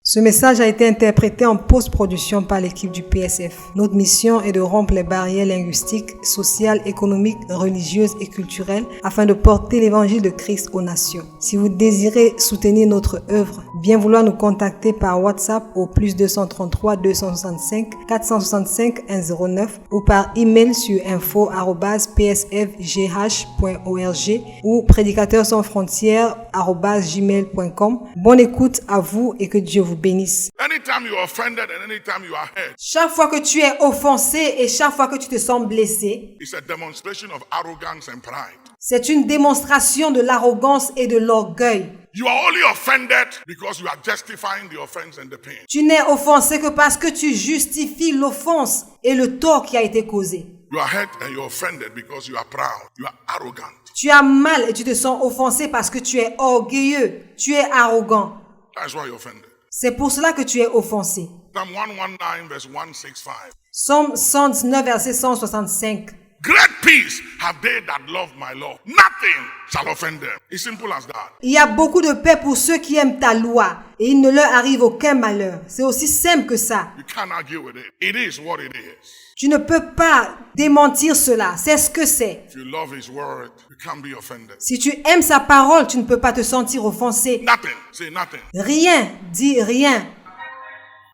Ce message a été interprété en post-production par l'équipe du PSF. Notre mission est de rompre les barrières linguistiques, sociales, économiques, religieuses et culturelles afin de porter l'évangile de Christ aux nations. Si vous désirez soutenir notre œuvre, bien vouloir nous contacter par WhatsApp au +233 265 465 109 ou par email sur info@psfgh.org ou prédicateurs-sans-frontières@gmail.com. Bonne écoute à vous et que Dieu vous bénisse. Anytime you are offended and anytime you are hurt, Chaque fois que tu es offensé et chaque fois que tu te sens blessé, it's a demonstration of arrogance and pride. c'est une démonstration de l'arrogance et de l'orgueil. You are only offended because you are justifying the offense and the pain. Tu n'es offensé que parce que tu justifies l'offense et le tort qui a été causé. You are hurt and you're offended because you are proud. You are arrogant. Tu as mal et tu te sens offensé parce que tu es orgueilleux, tu es arrogant. That's why you're offended. C'est pour cela que tu es offensé. Psalm 119 verse 165. Psaume 119, verset 165. Great peace have they that love my law. Nothing shall offend them. It's simple as that. Il y a beaucoup de paix pour ceux qui aiment ta loi et il ne leur arrive aucun malheur. C'est aussi simple que ça. You can't argue with it. It is what it is. Tu ne peux pas démentir cela. C'est ce que c'est. If you love his word, you can't be offended. Si tu aimes sa parole, tu ne peux pas te sentir offensé. Nothing. Say nothing. Rien, dis rien.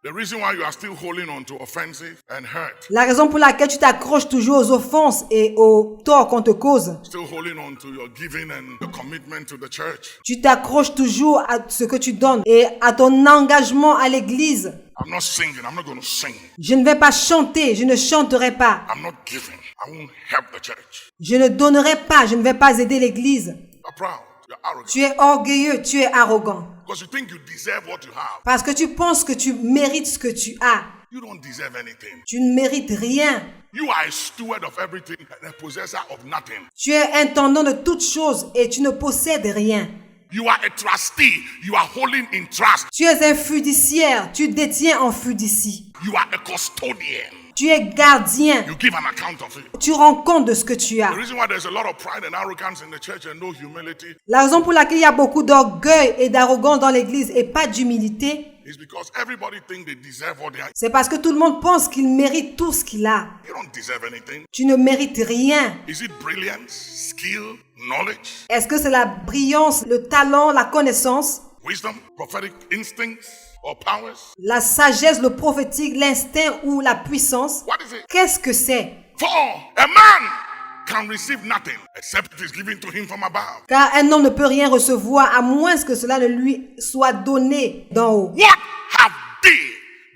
The reason why you are still holding on to offensive and hurt, La raison pour laquelle tu t'accroches toujours aux offenses et aux torts qu'on te cause. still holding on to your giving and your commitment to the church. Tu t'accroches toujours à ce que tu donnes et à ton engagement à l'église. I'm not singing. I'm not going to sing. Je ne vais pas chanter, je ne chanterai pas. I'm not giving. I won't help the church. Je ne donnerai pas, je ne vais pas aider l'église. You're proud. You're arrogant. Tu es orgueilleux, tu es arrogant. Because you think you deserve what you have. Parce que tu penses que tu mérites ce que tu as. You don't deserve anything. Tu ne mérites rien. You are a steward of everything and a possessor of nothing. Tu es intendant de toutes choses et tu ne possèdes rien. You are a trustee. You are holding in trust. Tu es un fiduciaire, tu détiens en fiducie. You are a custodian. Tu es gardien, You give an account of it. tu rends compte de ce que tu as. The reason why there's a lot of pride and arrogance in the church and no humility La raison pour laquelle il y a beaucoup d'orgueil et d'arrogance dans l'église et pas d'humilité, is because everybody thinks they deserve what they are. c'est parce que tout le monde pense qu'il mérite tout ce qu'il a. You don't deserve anything. Tu ne mérites rien. Is it brilliance, skill, knowledge, Est-ce que c'est la brillance, le talent, la connaissance, wisdom, prophetic instincts, or powers? la sagesse, le prophétique, l'instinct ou la puissance? What is it? Qu'est-ce que c'est? For a man can receive nothing except it is given to him from above. Car un homme ne peut rien recevoir à moins que cela ne lui soit donné d'en haut. What have they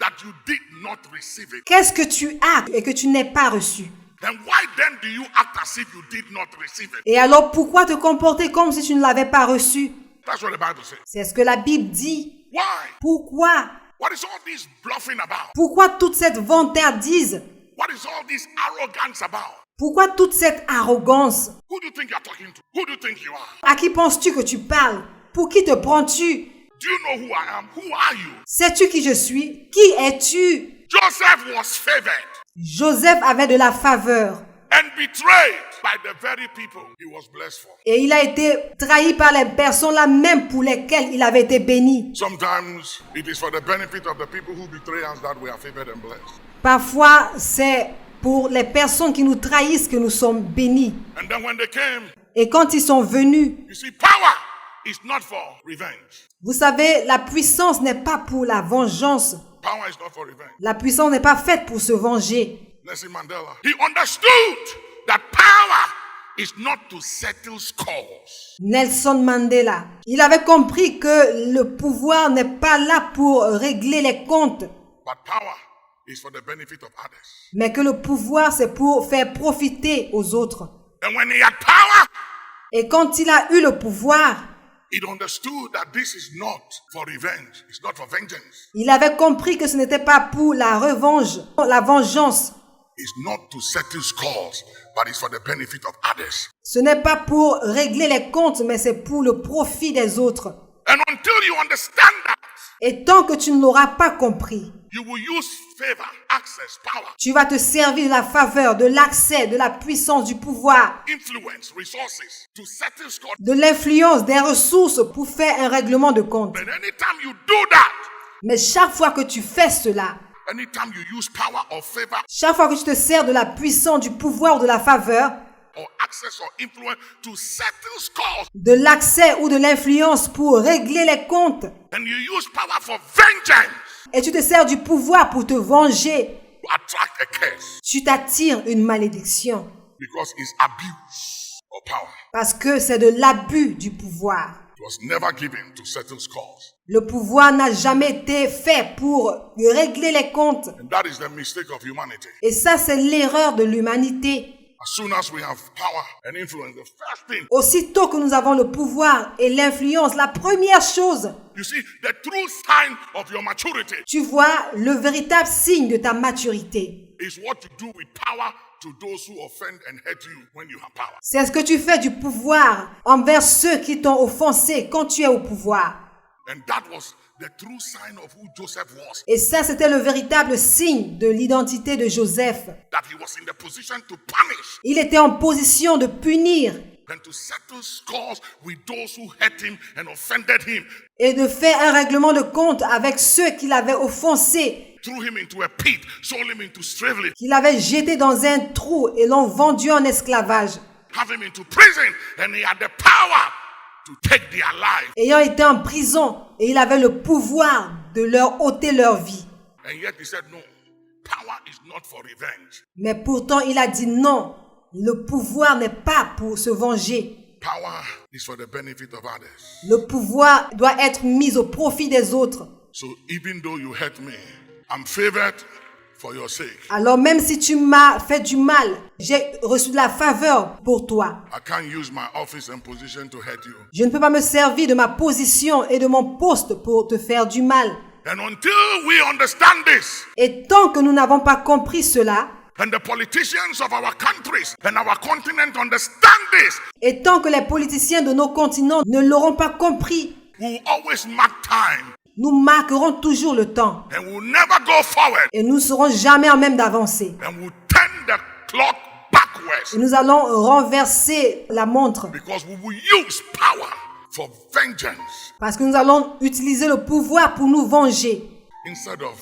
that you did not receive it? Qu'est-ce que tu as et que tu n'es pas reçu? Then why then do you act as if you did not receive it? Et alors pourquoi te comporter comme si tu ne l'avais pas reçu? That's what the Bible says. C'est ce que la Bible dit. Why? Pourquoi? What is all this bluffing about? Pourquoi toute cette vantardise? What is all this arrogance about? Pourquoi toute cette arrogance? Who do you think you're talking to? Who do you think you are? À qui penses-tu que tu parles? Pour qui te prends-tu? Do you know who I am? Who are you? Sais-tu qui je suis? Qui es-tu? Joseph was favored Joseph avait de la faveur and betrayed by the very people he was blessed for. et il a été trahi par les personnes là même pour lesquelles il avait été béni. Sometimes it is for the benefit of the people who betray us that we are favored and blessed. Parfois, c'est pour les personnes qui nous trahissent que nous sommes bénis. And then when they came, Et quand ils sont venus, you see, power is not for revenge. vous savez, la puissance n'est pas pour la vengeance. Power is not for revenge. La puissance n'est pas faite pour se venger. Nelson Mandela, he understood that power is not to settle scores. Nelson Mandela, il avait compris que le pouvoir n'est pas là pour régler les comptes, But power is for the benefit of others. mais que le pouvoir c'est pour faire profiter aux autres. And when he had power, Et quand il a eu le pouvoir, he understood that this is not for revenge. It's not for vengeance. il avait compris que ce n'était pas pour la revanche, la vengeance. It's not to settle scores, but it's for the benefit of others. Ce n'est pas pour régler les comptes, mais c'est pour le profit des autres. And until you understand that, Et tant que tu ne l'auras pas compris, you will use favor, access, power, tu vas te servir de la faveur, de l'accès, de la puissance, du pouvoir, influence, resources to settle scores. de l'influence, des ressources pour faire un règlement de compte. And anytime you do that, Mais chaque fois que tu fais cela, anytime you use power or favor chaque fois que tu te sers de la puissance, du pouvoir ou de la faveur, or access or influence to settle scores, de l'accès ou de l'influence pour régler les comptes, and you use power for vengeance et tu te sers du pouvoir pour te venger, to attract a curse, tu t'attires une malédiction. because it's abuse of power. Parce que c'est de l'abus du pouvoir. It was never given to settle scores. Le pouvoir n'a jamais été fait pour régler les comptes. And that is the mistake of humanity. Et ça, c'est l'erreur de l'humanité. As soon as we have power and influence, the first thing, Aussitôt que nous avons le pouvoir et l'influence, la première chose, you see, the true sign of your maturity tu vois, le véritable signe de ta maturité, is what you do with power to those who offend and hurt you when you have power. c'est ce que tu fais du pouvoir envers ceux qui t'ont offensé quand tu es au pouvoir. And that was the true sign of who Joseph was, Et ça, c'était le véritable signe de l'identité de Joseph. that he was in the position to punish Il était en position de punir and to settle scores with those who hurt him and offended him, et de faire un règlement de compte avec ceux qui l'avaient offensé, threw him into a pit, sold him into slavery, qui l'avaient jeté dans un trou et l'ont vendu en esclavage. have him into prison, and he had the power to take their life. Ayant été en prison, et il avait le pouvoir de leur ôter leur vie. And yet he said, no, power is not for revenge. Mais pourtant, il a dit non, le pouvoir n'est pas pour se venger. Power is for the benefit of others. Le pouvoir doit être mis au profit des autres. So even though you hurt me, I'm favored for your sake. Alors même si tu m'as fait du mal, j'ai reçu de la faveur pour toi. I can't use my office and position to hurt you. Je ne peux pas me servir de ma position et de mon poste pour te faire du mal. And until we understand this, Et tant que nous n'avons pas compris cela, and the politicians of our countries and our continent understand this, et tant que les politiciens de nos continents ne l'auront pas compris, we will always mark time nous marquerons toujours le temps. and we'll never go forward, Et nous ne serons jamais en même d'avancer. and we'll turn the clock backwards, Et nous allons renverser la montre. because we will use power for vengeance Parce que nous allons utiliser le pouvoir pour nous venger, instead of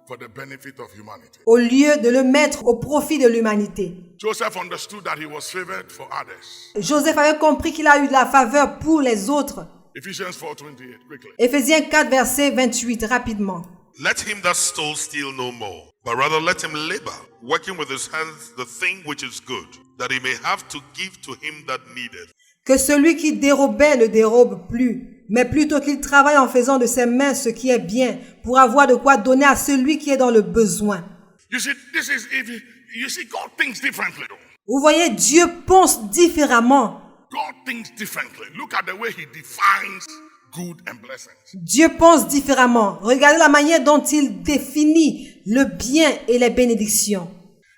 for the benefit of humanity. au lieu de le mettre au profit de l'humanité. Joseph understood that he was favored for others. Joseph avait compris qu'il a eu de la faveur pour les autres. Ephesians 4:28, quickly. Éphésiens 4, verset 28, rapidement. Let him that stole steal no more, but rather let him labor, working with his hands the thing which is good, that he may have to give to him that needeth. Que celui qui dérobait ne dérobe plus, mais plutôt qu'il travaille en faisant de ses mains ce qui est bien, pour avoir de quoi donner à celui qui est dans le besoin. You see, this is if you see God thinks differently. Though. Vous voyez, Dieu pense différemment. God thinks differently. Look at the way he defines good and blessings. Dieu pense différemment. Regardez la manière dont il définit le bien et les bénédictions.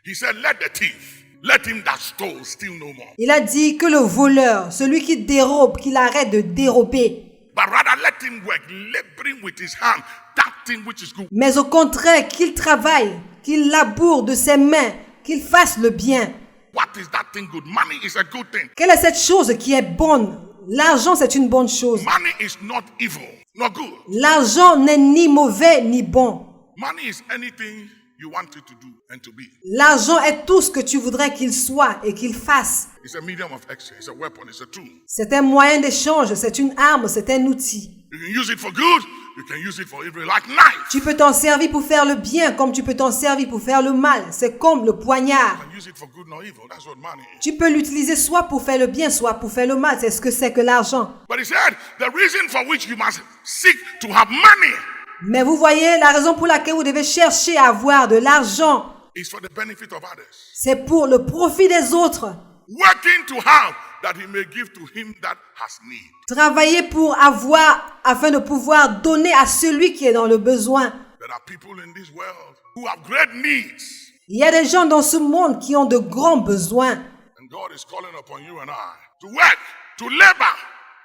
He said, let the thief, let him that stole steal no more. Il a dit que le voleur, celui qui dérobe, qu'il arrête de dérober. But rather let him work, laboring with his hand, that thing which is good. Mais au contraire, qu'il travaille, qu'il laboure de ses mains, qu'il fasse le bien. What is that thing good? Money is a good thing. Quelle est cette chose qui est bonne? L'argent, c'est une bonne chose. Money is not evil, not good. L'argent n'est ni mauvais ni bon. Money is anything you want it to do and to be. L'argent est tout ce que tu voudrais qu'il soit et qu'il fasse. It's a medium of exchange, it's a weapon, it's a tool. C'est un moyen d'échange, c'est une arme, c'est un outil. You can use it for good, you can use it for evil, like knife. Tu peux t'en servir pour faire le bien comme tu peux t'en servir pour faire le mal. C'est comme le poignard. You can use it for good, not evil. That's what money is. Tu peux l'utiliser soit pour faire le bien, soit pour faire le mal. C'est ce que c'est que l'argent. But he said, the reason for which you must seek to have money Mais vous voyez, la raison pour laquelle vous devez chercher à avoir de l'argent, is for the benefit of others. c'est pour le profit des autres. Working to have that he may give to him that has need. Travailler pour avoir afin de pouvoir donner à celui qui est dans le besoin. There are people in this world who have great needs. Il y a des gens dans ce monde qui ont de grands besoins. And God is calling upon you and I to work, to labor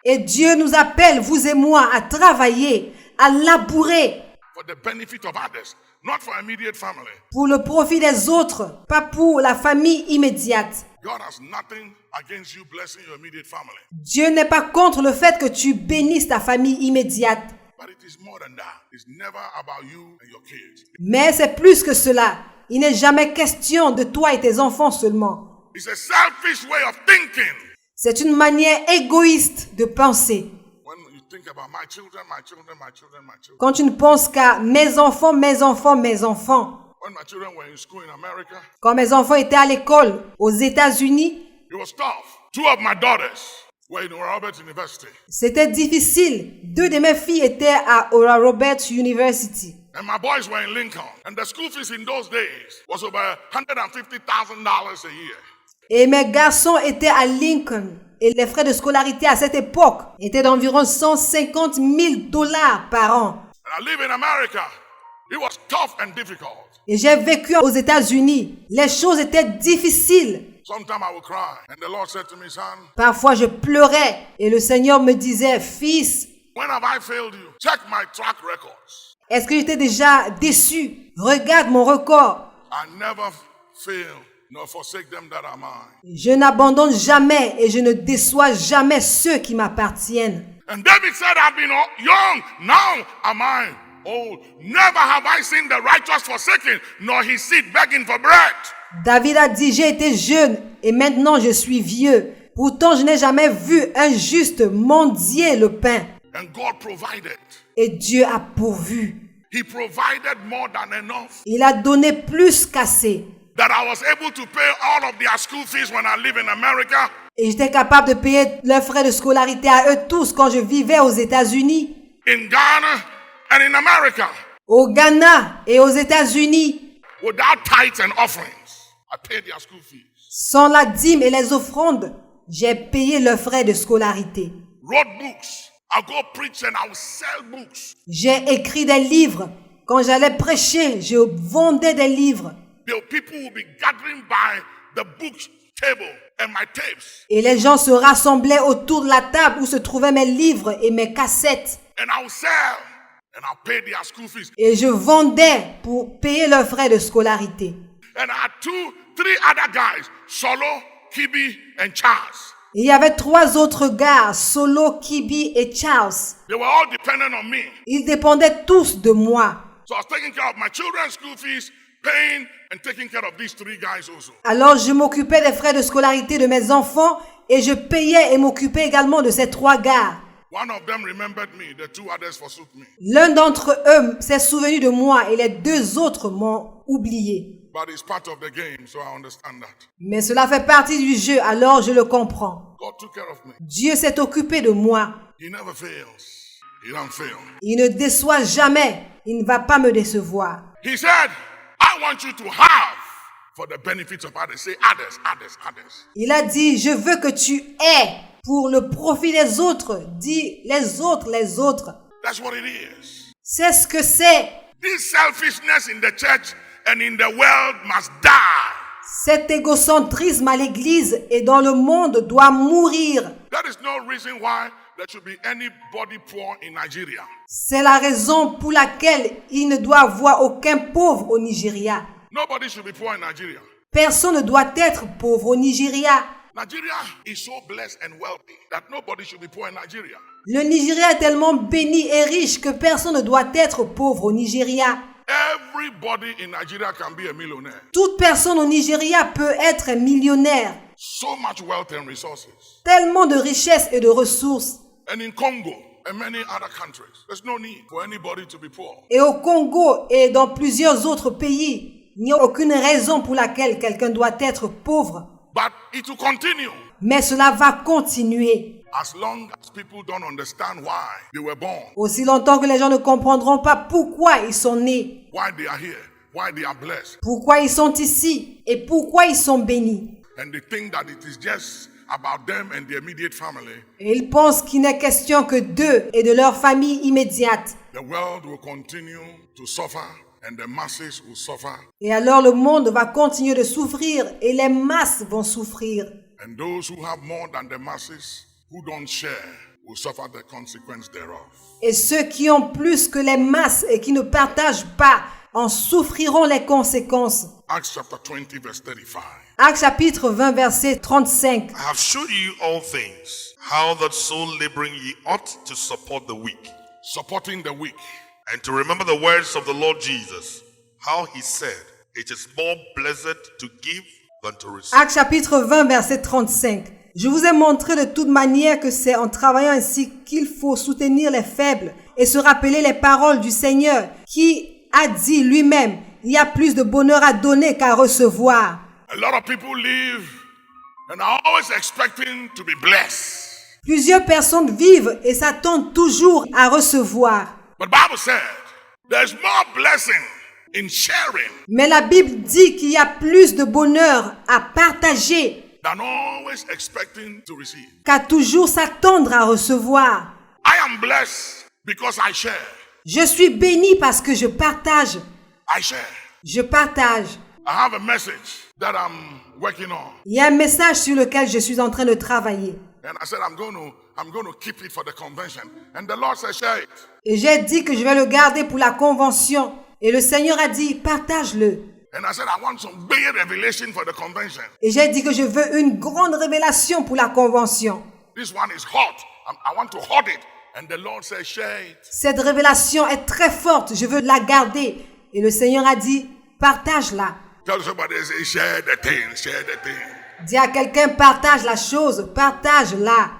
Et Dieu nous appelle, vous et moi, à travailler, à labourer for the benefit of others, not for immediate family. pour le profit des autres, pas pour la famille immédiate. God has nothing against you blessing your immediate family. Dieu n'est pas contre le fait que tu bénisses ta famille immédiate. But it is more than that. It's never about you and your kids. Mais c'est plus que cela. Il n'est jamais question de toi et tes enfants seulement. It's a selfish way of thinking. C'est une manière égoïste de penser. When you think about my children, my children, my children, my children. Quand tu ne penses qu'à mes enfants, mes enfants, mes enfants. When my children were in school in America, Quand mes enfants étaient à l'école aux États-Unis, it was tough. Two of my daughters were in Oral Roberts University. c'était difficile. 2 de mes filles étaient à Oral Roberts University. And my boys were in Lincoln. And the school fees in those days was over $150,000 a year. Et mes garçons étaient à Lincoln. Et les frais de scolarité à cette époque étaient d'environ $150,000 par an. And I live in America. It was tough and difficult. Et j'ai vécu aux États-Unis. Les choses étaient difficiles. Sometimes I would cry. And the Lord said to me, son, Parfois, je pleurais. Et le Seigneur me disait, fils, when have I failed you? Check my track records. est-ce que j'étais déjà déçu? Regarde mon record. I never fail nor forsake them that are mine. Je n'abandonne jamais et je ne déçois jamais ceux qui m'appartiennent. And David said, I've been young, now am I old. Never have I seen the righteous forsaken, nor his seed begging for bread. David a dit, j'ai été jeune et maintenant je suis vieux. Pourtant, je n'ai jamais vu un juste mendier le pain. And God provided. Et Dieu a pourvu. He provided more than enough. Il a donné plus qu'assez. That I was able to pay all of their school fees when I live in America. Et j'étais capable de payer leurs frais de scolarité à eux tous quand je vivais aux États-Unis, In Ghana and in America. au Ghana et aux États-Unis. Without tithes and offerings. I paid their school fees. Sans la dîme et les offrandes, j'ai payé leurs frais de scolarité. Wrote books. I'll go preach and I'll sell books. J'ai écrit des livres. Quand j'allais prêcher, je vendais des livres. The people will be gathering by the book table and my tapes. Et les gens se rassemblaient autour de la table où se trouvaient mes livres et mes cassettes. And I'll sell. And I'll pay their school fees. Et je vendais pour payer leurs frais de scolarité. And I had 3 other guys. Solo, Kibi, and Charles. Il y avait 3 autres gars, Solo, Kibi et Charles. They were all dependent on me. Ils dépendaient tous de moi. So I was taking care of my children's school fees, paying and taking care of these 3 guys also. Alors je m'occupais des frais de scolarité de mes enfants et je payais et m'occupais également de ces 3 gars. One of them remembered me, the 2 others forsook me. L'un d'entre eux s'est souvenu de moi et les 2 autres m'ont oublié. But it's part of the game, so I understand that. Mais cela fait partie du jeu, alors je le comprends. God took care of me. Dieu s'est occupé de moi. He never fails. He don't fail. Il ne déçoit jamais. Il ne va pas me décevoir. He said, I want you to have for the benefits of others. Say others, others, others. Il a dit, je veux que tu aies pour le profit des autres. Dis les autres, les autres. That's what it is. C'est ce que c'est. This selfishness in the church and in the world must die. Cet égocentrisme à l'église et dans le monde doit mourir. There is no reason why there should be anybody poor in Nigeria. C'est la raison pour laquelle il ne doit avoir aucun pauvre au Nigeria. Nobody should be poor in Nigeria. Personne ne doit être pauvre au Nigeria. Nigeria is so blessed and wealthy that nobody should be poor in Nigeria. Le Nigeria est tellement béni et riche que personne ne doit être pauvre au Nigeria. Everybody in Nigeria can be a millionaire. Toute personne au Nigeria peut être millionnaire. So much wealth and resources. Tellement de richesses et de ressources. And in Congo and many other countries, there's no need for anybody to be poor. Et au Congo et dans plusieurs autres pays, il n'y a aucune raison pour laquelle quelqu'un doit être pauvre. But it will continue Mais cela va continuer. as long as people don't understand why they were born, Aussi longtemps que les gens ne comprendront pas pourquoi ils sont nés, why they are here, why they are blessed, pourquoi ils sont ici et pourquoi ils sont bénis. and they think that it is just about them and their immediate family, Et ils pensent qu'il n'est question que d'eux et de leur famille immédiate. the world will continue to suffer and the masses will suffer, Et alors le monde va continuer de souffrir et les masses vont souffrir. and those who have more than the masses who don't share will suffer the consequence thereof. Et ceux qui ont plus que les masses et qui ne partagent pas en souffriront les conséquences. Acts chapter 20 verse 35. Actes chapitre 20 verset 35. I have showed you all things, how that so laboring ye ought to support the weak, supporting the weak. And to remember the words of the Lord Jesus, how he said, it is more blessed to give than to receive. Actes chapitre 20, verset 35. Je vous ai montré de toute manière que c'est en travaillant ainsi qu'il faut soutenir les faibles et se rappeler les paroles du Seigneur qui a dit lui-même, il y a plus de bonheur à donner qu'à recevoir. A lot of people live and are always expecting to be blessed. Plusieurs personnes vivent et s'attendent toujours à recevoir. But the Bible said there's more blessing in sharing Mais la Bible dit qu'il y a plus de bonheur à partager than always expecting to receive. qu'à toujours s'attendre à recevoir. I am blessed because I share. Je suis béni parce que je partage. I share. Je partage. I have a message that I'm working on. Il y a un message sur lequel je suis en train de travailler. And I said I'm going to keep it for the convention. And the Lord said, share it. Et j'ai dit que je vais le garder pour la convention. Et le Seigneur a dit, partage-le. And I said I want some big revelation for the convention. Et j'ai dit que je veux une grande révélation pour la convention. This one is hot. I want to hold it. And the Lord said, share it. Cette révélation est très forte. Je veux la garder. Et le Seigneur a dit, partage-la. Tell somebody, say, share the thing, share the thing. Dis à quelqu'un, partage la chose, partage-la.